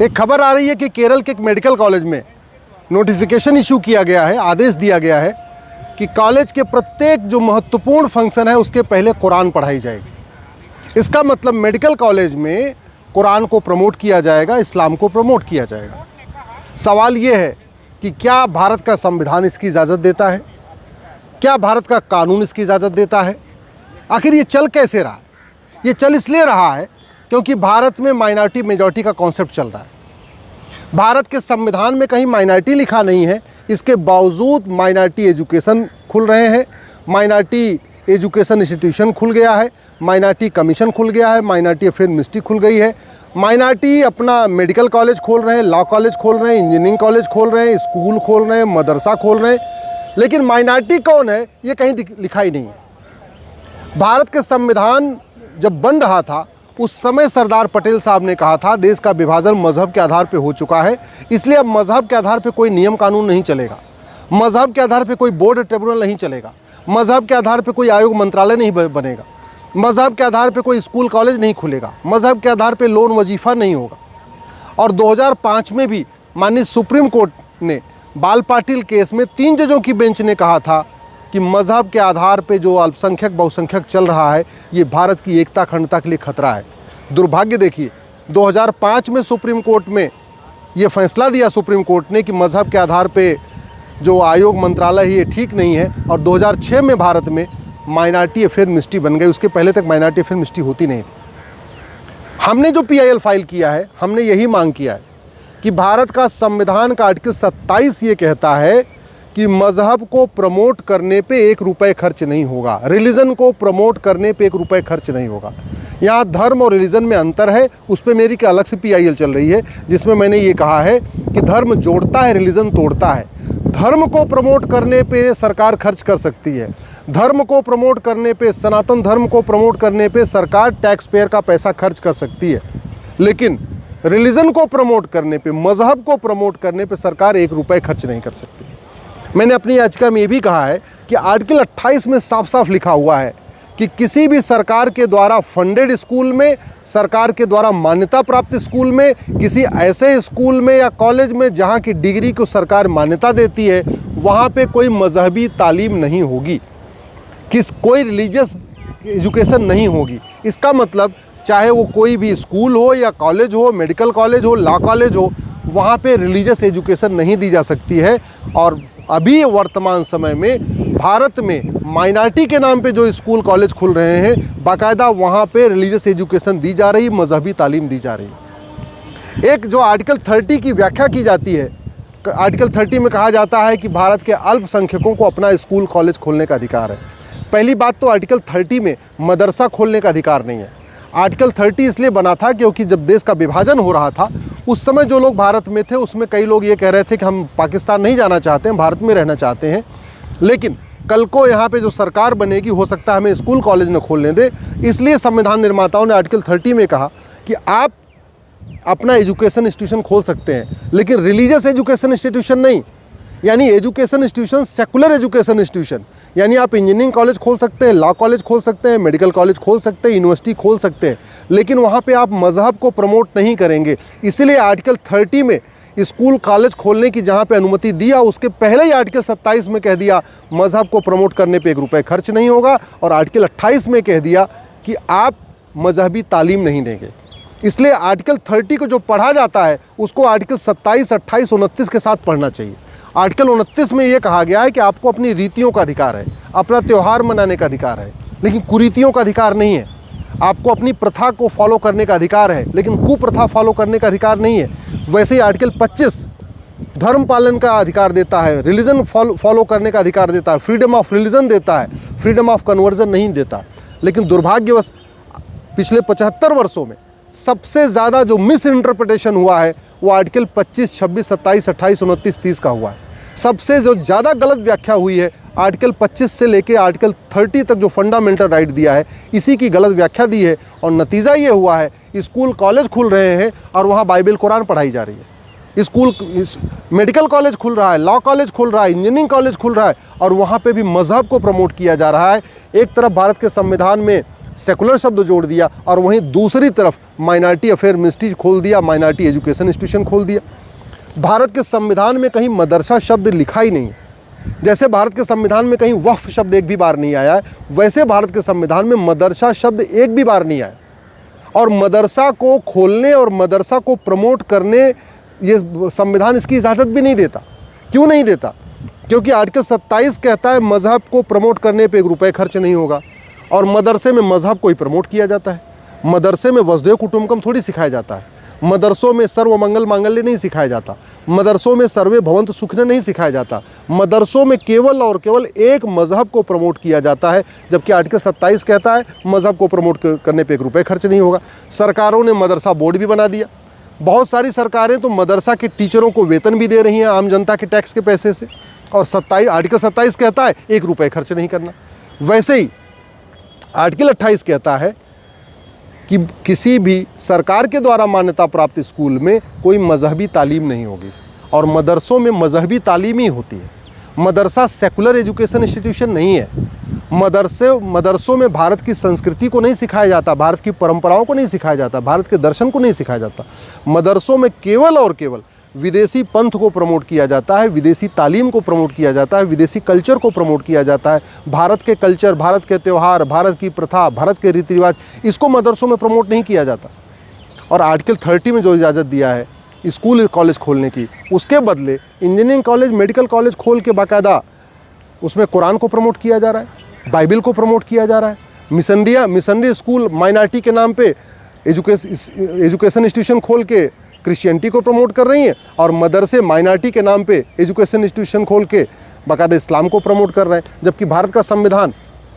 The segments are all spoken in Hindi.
एक खबर आ रही है कि केरल के एक मेडिकल कॉलेज में नोटिफिकेशन इशू किया गया है, आदेश दिया गया है कि कॉलेज के प्रत्येक जो महत्वपूर्ण फंक्शन है उसके पहले कुरान पढ़ाई जाएगी। इसका मतलब मेडिकल कॉलेज में कुरान को प्रमोट किया जाएगा, इस्लाम को प्रमोट किया जाएगा। सवाल ये है कि क्या भारत का संविधान इसकी इजाज़त देता है? क्या भारत का कानून इसकी इजाज़त देता है? आखिर ये चल कैसे रहा है? ये चल इसलिए रहा है क्योंकि भारत में माइनॉरिटी मेजॉरिटी का कॉन्सेप्ट चल रहा है। भारत के संविधान में कहीं माइनॉरिटी लिखा नहीं है, इसके बावजूद माइनॉरिटी एजुकेशन खुल रहे हैं, माइनॉरिटी एजुकेशन इंस्टीट्यूशन खुल गया है, माइनॉरिटी कमीशन खुल गया है, माइनॉरिटी अफेयर मिनिस्ट्री खुल गई है, माइनॉरिटी अपना मेडिकल कॉलेज खोल रहे हैं, लॉ कॉलेज खोल रहे हैं, इंजीनियरिंग कॉलेज खोल रहे हैं, स्कूल खोल रहे हैं, मदरसा खोल रहे हैं। लेकिन माइनॉरिटी कौन है ये कहीं लिखा ही नहीं है। भारत के संविधान जब बन रहा था उस समय सरदार पटेल साहब ने कहा था देश का विभाजन मजहब के आधार पर हो चुका है, इसलिए अब मजहब के आधार पर कोई नियम कानून नहीं चलेगा, मजहब के आधार पर कोई बोर्ड ट्रिब्यूनल नहीं चलेगा, मजहब के आधार पर कोई आयोग मंत्रालय नहीं बनेगा, मजहब के आधार पर कोई स्कूल कॉलेज नहीं खुलेगा, मजहब के आधार पर लोन वजीफ़ा नहीं होगा। और 2005 में भी माननीय सुप्रीम कोर्ट ने बाल पाटिल केस में 3 जजों की बेंच ने कहा था कि मजहब के आधार पे जो अल्पसंख्यक बहुसंख्यक चल रहा है ये भारत की एकता अखंडता के लिए खतरा है। दुर्भाग्य देखिए 2005 में सुप्रीम कोर्ट में ये फैसला दिया सुप्रीम कोर्ट ने कि मजहब के आधार पे जो आयोग मंत्रालय है ये ठीक नहीं है, और 2006 में भारत में माइनॉरिटी अफेयर मिनिस्ट्री बन गई। उसके पहले तक माइनॉरिटी अफेयर मिनिस्ट्री होती नहीं थी। हमने जो PIL फाइल किया है, हमने यही मांग किया है कि भारत का संविधान का आर्टिकल 27 ये कहता है कि मज़हब को प्रमोट करने पे 1 रुपये खर्च नहीं होगा, रिलीजन को प्रमोट करने पे 1 रुपये खर्च नहीं होगा। यहाँ धर्म और रिलीजन में अंतर है, उस पर मेरी अलग से PIL चल रही है जिसमें मैंने ये कहा है कि धर्म जोड़ता है, रिलीजन तोड़ता है। धर्म को प्रमोट करने पे सरकार खर्च कर सकती है, धर्म को प्रमोट करने पे, सनातन धर्म को प्रमोट करने पे सरकार टैक्स पेयर का पैसा खर्च कर सकती है, लेकिन रिलीजन को प्रमोट करने पे, मज़हब को प्रमोट करने पे सरकार 1 रुपये खर्च नहीं कर सकती। मैंने अपनी याचिका में ये भी कहा है कि आर्टिकल 28 में साफ साफ लिखा हुआ है कि किसी भी सरकार के द्वारा फंडेड स्कूल में, सरकार के द्वारा मान्यता प्राप्त स्कूल में, किसी ऐसे स्कूल में या कॉलेज में जहाँ की डिग्री को सरकार मान्यता देती है, वहाँ पे कोई मजहबी तालीम नहीं होगी, कोई रिलीजियस एजुकेशन नहीं होगी। इसका मतलब चाहे वो कोई भी स्कूल हो या कॉलेज हो, मेडिकल कॉलेज हो, लॉ कॉलेज हो, वहाँ पे रिलीजियस एजुकेशन नहीं दी जा सकती है। और अभी वर्तमान समय में भारत में माइनॉरिटी के नाम पे जो स्कूल कॉलेज खुल रहे हैं, बाकायदा वहाँ पे रिलीजियस एजुकेशन दी जा रही, मजहबी तालीम दी जा रही। एक जो आर्टिकल 30 की व्याख्या की जाती है, आर्टिकल 30 में कहा जाता है कि भारत के अल्पसंख्यकों को अपना स्कूल कॉलेज खोलने का अधिकार है। पहली बात तो आर्टिकल 30 में मदरसा खोलने का अधिकार नहीं है। आर्टिकल 30 इसलिए बना था क्योंकि जब देश का विभाजन हो रहा था उस समय जो लोग भारत में थे उसमें कई लोग ये कह रहे थे कि हम पाकिस्तान नहीं जाना चाहते हैं, भारत में रहना चाहते हैं, लेकिन कल को यहाँ पे जो सरकार बनेगी हो सकता है हमें स्कूल कॉलेज न खोलने दे। इसलिए संविधान निर्माताओं ने आर्टिकल 30 में कहा कि आप अपना एजुकेशन इंस्टीट्यूशन खोल सकते हैं, लेकिन रिलीजियस एजुकेशन इंस्टीट्यूशन नहीं। यानी education institution, secular education institution, यानी आप इंजीनियरिंग कॉलेज खोल सकते हैं, लॉ कॉलेज खोल सकते हैं, मेडिकल कॉलेज खोल सकते हैं, यूनिवर्सिटी खोल सकते हैं, लेकिन वहाँ पे आप मज़हब को प्रमोट नहीं करेंगे। इसलिए आर्टिकल 30 में स्कूल कॉलेज खोलने की जहाँ पे अनुमति दिया, उसके पहले ही आर्टिकल 27 में कह दिया मज़हब को प्रमोट करने पे 1 रुपये खर्च नहीं होगा, और आर्टिकल 28 में कह दिया कि आप मजहबी तालीम नहीं देंगे। इसलिए आर्टिकल 30 को जो पढ़ा जाता है उसको आर्टिकल 27, 28, 29 के साथ पढ़ना चाहिए। आर्टिकल 29 में ये कहा गया है कि आपको अपनी रीतियों का अधिकार है, अपना त्यौहार मनाने का अधिकार है, लेकिन कुरीतियों का अधिकार नहीं है। आपको अपनी प्रथा को फॉलो करने का अधिकार है, लेकिन कुप्रथा फॉलो करने का अधिकार नहीं है। वैसे ही आर्टिकल 25 धर्म पालन का अधिकार देता है, रिलीजन फॉलो करने का अधिकार देता है, फ्रीडम ऑफ रिलीजन देता है, फ्रीडम ऑफ कन्वर्जन नहीं देता। लेकिन दुर्भाग्यवश पिछले 75 वर्षों में सबसे ज़्यादा जो मिस इंटरप्रिटेशन हुआ है वो आर्टिकल 25, 26, 27, 28, 29, 30 का हुआ है। सबसे जो ज़्यादा गलत व्याख्या हुई है आर्टिकल 25 से लेके आर्टिकल 30 तक जो फंडामेंटल राइट दिया है, इसी की गलत व्याख्या दी है, और नतीजा ये हुआ है स्कूल कॉलेज खुल रहे हैं और वहाँ बाइबल कुरान पढ़ाई जा रही है। मेडिकल कॉलेज खुल रहा है, लॉ कॉलेज खुल रहा है, इंजीनियरिंग कॉलेज खुल रहा है, और वहाँ पे भी मज़हब को प्रमोट किया जा रहा है। एक तरफ भारत के संविधान में सेकुलर शब्द जोड़ दिया और वहीं दूसरी तरफ माइनॉरिटी अफेयर मिनिस्ट्री खोल दिया, माइनॉरिटी एजुकेशन इंस्टीट्यूशन खोल दिया। भारत के संविधान में कहीं मदरसा शब्द लिखा ही नहीं। जैसे भारत के संविधान में कहीं वक्फ शब्द एक भी बार नहीं आया है, वैसे भारत के संविधान में मदरसा शब्द एक भी बार नहीं आया। और मदरसा को खोलने और मदरसा को प्रमोट करने ये संविधान इसकी इजाज़त भी नहीं देता। क्यों नहीं देता? क्योंकि आर्टिकल 27 कहता है मज़हब को प्रमोट करने पे 1 रुपये खर्च नहीं होगा। और मदरसे में मज़हब को ही प्रमोट किया जाता है। मदरसे में वसुधैव कुटुंबकम थोड़ी सिखाया जाता है। मदरसों में सर्व मंगल मांगल्य नहीं सिखाया जाता। मदरसों में सर्वे भवन्तु सुखिनः नहीं सिखाया जाता। मदरसों में केवल और केवल एक मज़हब को प्रमोट किया जाता है, जबकि आर्टिकल 27 कहता है मज़हब को प्रमोट करने पे 1 रुपये खर्च नहीं होगा। सरकारों ने मदरसा बोर्ड भी बना दिया। बहुत सारी सरकारें तो मदरसा के टीचरों को वेतन भी दे रही हैं आम जनता के टैक्स के पैसे से, और आर्टिकल 27 कहता है 1 रुपये खर्च नहीं करना। वैसे ही आर्टिकल 28 कहता है कि किसी भी सरकार के द्वारा मान्यता प्राप्त स्कूल में कोई मजहबी तालीम नहीं होगी, और मदरसों में मजहबी तालीम ही होती है। मदरसा सेकुलर एजुकेशन इंस्टीट्यूशन नहीं है। मदरसों में भारत की संस्कृति को नहीं सिखाया जाता, भारत की परंपराओं को नहीं सिखाया जाता, भारत के दर्शन को नहीं सिखाया जाता। मदरसों में केवल और केवल विदेशी पंथ को प्रमोट किया जाता है, विदेशी तालीम को प्रमोट किया जाता है, विदेशी कल्चर को प्रमोट किया जाता है। भारत के कल्चर, भारत के त्यौहार, भारत की प्रथा, भारत के रीति रिवाज, इसको मदरसों में प्रमोट नहीं किया जाता। और आर्टिकल 30 में जो इजाज़त दिया है स्कूल कॉलेज खोलने की, उसके बदले इंजीनियरिंग कॉलेज, मेडिकल कॉलेज खोल के बाकायदा उसमें कुरान को प्रमोट किया जा रहा है, बाइबिल को प्रमोट किया जा रहा है। मिशनरी स्कूल माइनॉरिटी के नाम पे एजुकेशन इंस्टीट्यूशन खोल के क्रिश्चियनिटी को प्रमोट कर रही हैं, और मदरसे माइनॉरिटी के नाम पे एजुकेशन इंस्टीट्यूशन खोल के बाकायदा इस्लाम को प्रमोट कर रहे हैं। जबकि भारत का संविधान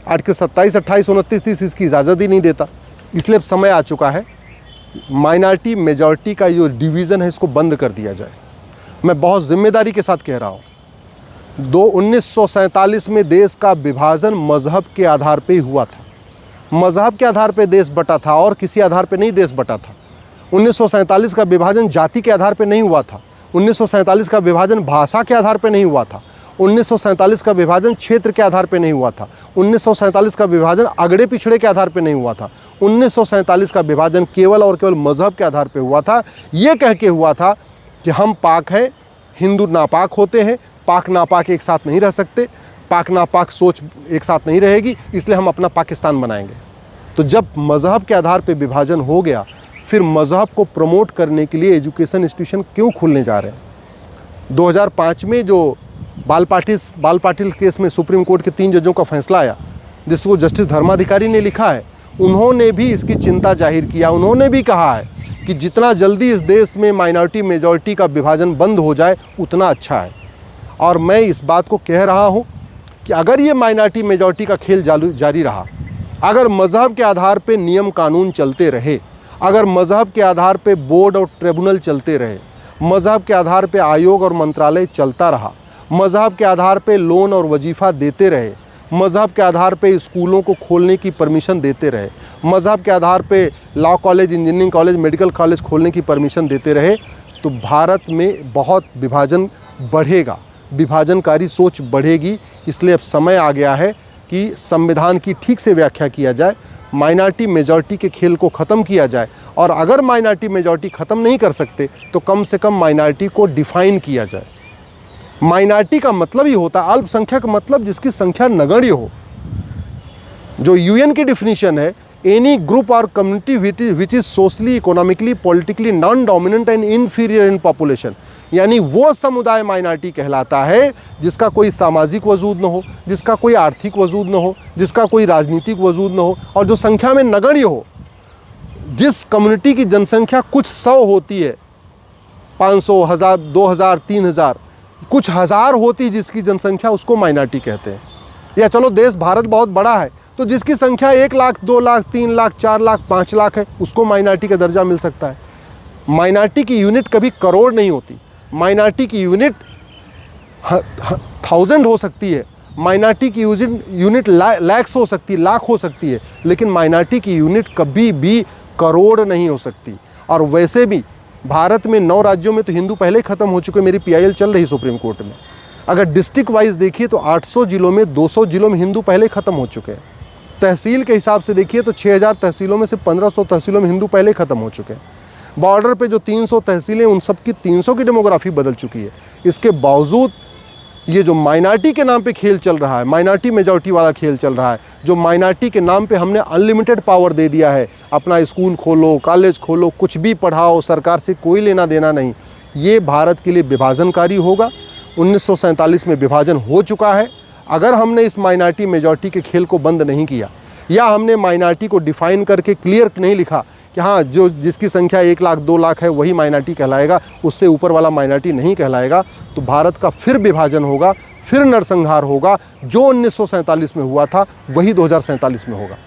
आर्टिकल 27, 28, 29, 30 इसकी इजाज़त ही नहीं देता। इसलिए अब समय आ चुका है माइनॉरिटी मेजॉरिटी का जो डिवीज़न है इसको बंद कर दिया जाए। मैं बहुत जिम्मेदारी के साथ कह रहा हूँ। 1947 में देश का विभाजन मज़हब के आधार पे ही हुआ था। मज़हब के आधार पे देश बटा था और किसी आधार पे नहीं देश बटा था। 1947 का विभाजन जाति के आधार पे नहीं हुआ था। 1947 का विभाजन भाषा के आधार पे नहीं हुआ था। 1947 का विभाजन क्षेत्र के आधार पे नहीं हुआ था। 1947 का विभाजन अगड़े पिछड़े के आधार पे नहीं हुआ था। 1947 का विभाजन केवल और केवल मज़हब के आधार पे हुआ था। ये कह के हुआ था कि हम पाक हैं, हिंदू नापाक होते हैं, पाक नापाक एक साथ नहीं रह सकते, पाक नापाक सोच एक साथ नहीं रहेगी, इसलिए हम अपना पाकिस्तान बनाएंगे। तो जब मज़हब के आधार पर विभाजन हो गया, फिर मज़हब को प्रमोट करने के लिए एजुकेशन इंस्टीट्यूशन क्यों खुलने जा रहे हैं? 2005 में जो बाल पाटिल केस में सुप्रीम कोर्ट के 3 जजों का फैसला आया, जिसको जस्टिस धर्माधिकारी ने लिखा है, उन्होंने भी इसकी चिंता जाहिर किया। उन्होंने भी कहा है कि जितना जल्दी इस देश में माइनॉरिटी मेजॉरिटी का विभाजन बंद हो जाए उतना अच्छा है। और मैं इस बात को कह रहा हूँ कि अगर ये माइनॉरिटी मेजॉरिटी का खेल जारी रहा, अगर मज़हब के आधार पर नियम कानून चलते रहे, अगर मज़हब के आधार पे बोर्ड और ट्रिब्यूनल चलते रहे, मज़हब के आधार पे आयोग और मंत्रालय चलता रहा, मज़हब के आधार पे लोन और वजीफ़ा देते रहे, मज़हब के आधार पे स्कूलों को खोलने की परमिशन देते रहे, मज़हब के आधार पे law college, engineering college, medical college खोलने की परमिशन देते रहे, तो भारत में बहुत विभाजन बढ़ेगा, विभाजनकारी सोच बढ़ेगी। इसलिए अब समय आ गया है कि संविधान की ठीक से व्याख्या किया जाए, माइनॉरिटी मेजॉरिटी के खेल को ख़त्म किया जाए। और अगर माइनॉरिटी मेजॉरिटी ख़त्म नहीं कर सकते तो कम से कम माइनॉरिटी को डिफ़ाइन किया जाए। माइनॉरिटी का मतलब ही होता है, अल्पसंख्यक मतलब जिसकी संख्या नगण्य हो। जो यूएन की डिफिनीशन है, एनी ग्रुप और community which is socially, economically, politically non dominant and inferior in population, यानी वो समुदाय माइनॉरिटी कहलाता है जिसका कोई सामाजिक वजूद न हो, जिसका कोई आर्थिक वजूद न हो, जिसका कोई राजनीतिक वजूद न हो, और जो संख्या में नगण्य हो। जिस कम्युनिटी की जनसंख्या कुछ 100 होती है, 500, 1000, 2000, 3000, कुछ हज़ार होती जिसकी जनसंख्या, उसको माइनॉरिटी कहते हैं। या चलो देश भारत बहुत बड़ा है, तो जिसकी संख्या 1 लाख, 2 लाख, 3 लाख, 4 लाख, 5 लाख है, उसको माइनॉरिटी का दर्जा मिल सकता है। माइनॉरिटी की यूनिट कभी करोड़ नहीं होती, माइनॉरिटी की यूनिट 1000 हो सकती है, माइनॉरिटी की यूनिट लैक्स हो सकती है, लाख हो सकती है, लेकिन माइनॉरिटी की यूनिट कभी भी करोड़ नहीं हो सकती। और वैसे भी भारत में 9 राज्यों में तो हिंदू पहले ही ख़त्म हो चुके। मेरी PIL चल रही सुप्रीम कोर्ट में। अगर डिस्ट्रिक्ट वाइज देखिए तो 800 जिलों में, 200 जिलों में हिंदू पहले ही ख़त्म हो चुके हैं। तहसील के हिसाब से देखिए तो 6000 तहसीलों में से 1500 तहसीलों में हिंदू पहले ही ख़त्म हो चुके हैं। बॉर्डर पे जो 300 तहसीलें, उन सब की 300 की डेमोग्राफी बदल चुकी है। इसके बावजूद ये जो माइनॉरिटी के नाम पे खेल चल रहा है, माइनॉरिटी मेजॉरिटी वाला खेल चल रहा है, जो माइनॉरिटी के नाम पे हमने अनलिमिटेड पावर दे दिया है, अपना स्कूल खोलो, कॉलेज खोलो, कुछ भी पढ़ाओ, सरकार से कोई लेना देना नहीं, ये भारत के लिए विभाजनकारी होगा। 1947 में विभाजन हो चुका है। अगर हमने इस माइनॉरिटी मेजॉरिटी के खेल को बंद नहीं किया, या हमने माइनॉरिटी को डिफ़ाइन करके क्लियर नहीं लिखा कि हाँ, जो जिसकी संख्या 1 लाख 2 लाख है वही माइनॉरिटी कहलाएगा, उससे ऊपर वाला माइनॉरिटी नहीं कहलाएगा, तो भारत का फिर विभाजन होगा, फिर नरसंहार होगा। जो 1947 में हुआ था वही 2047 में होगा।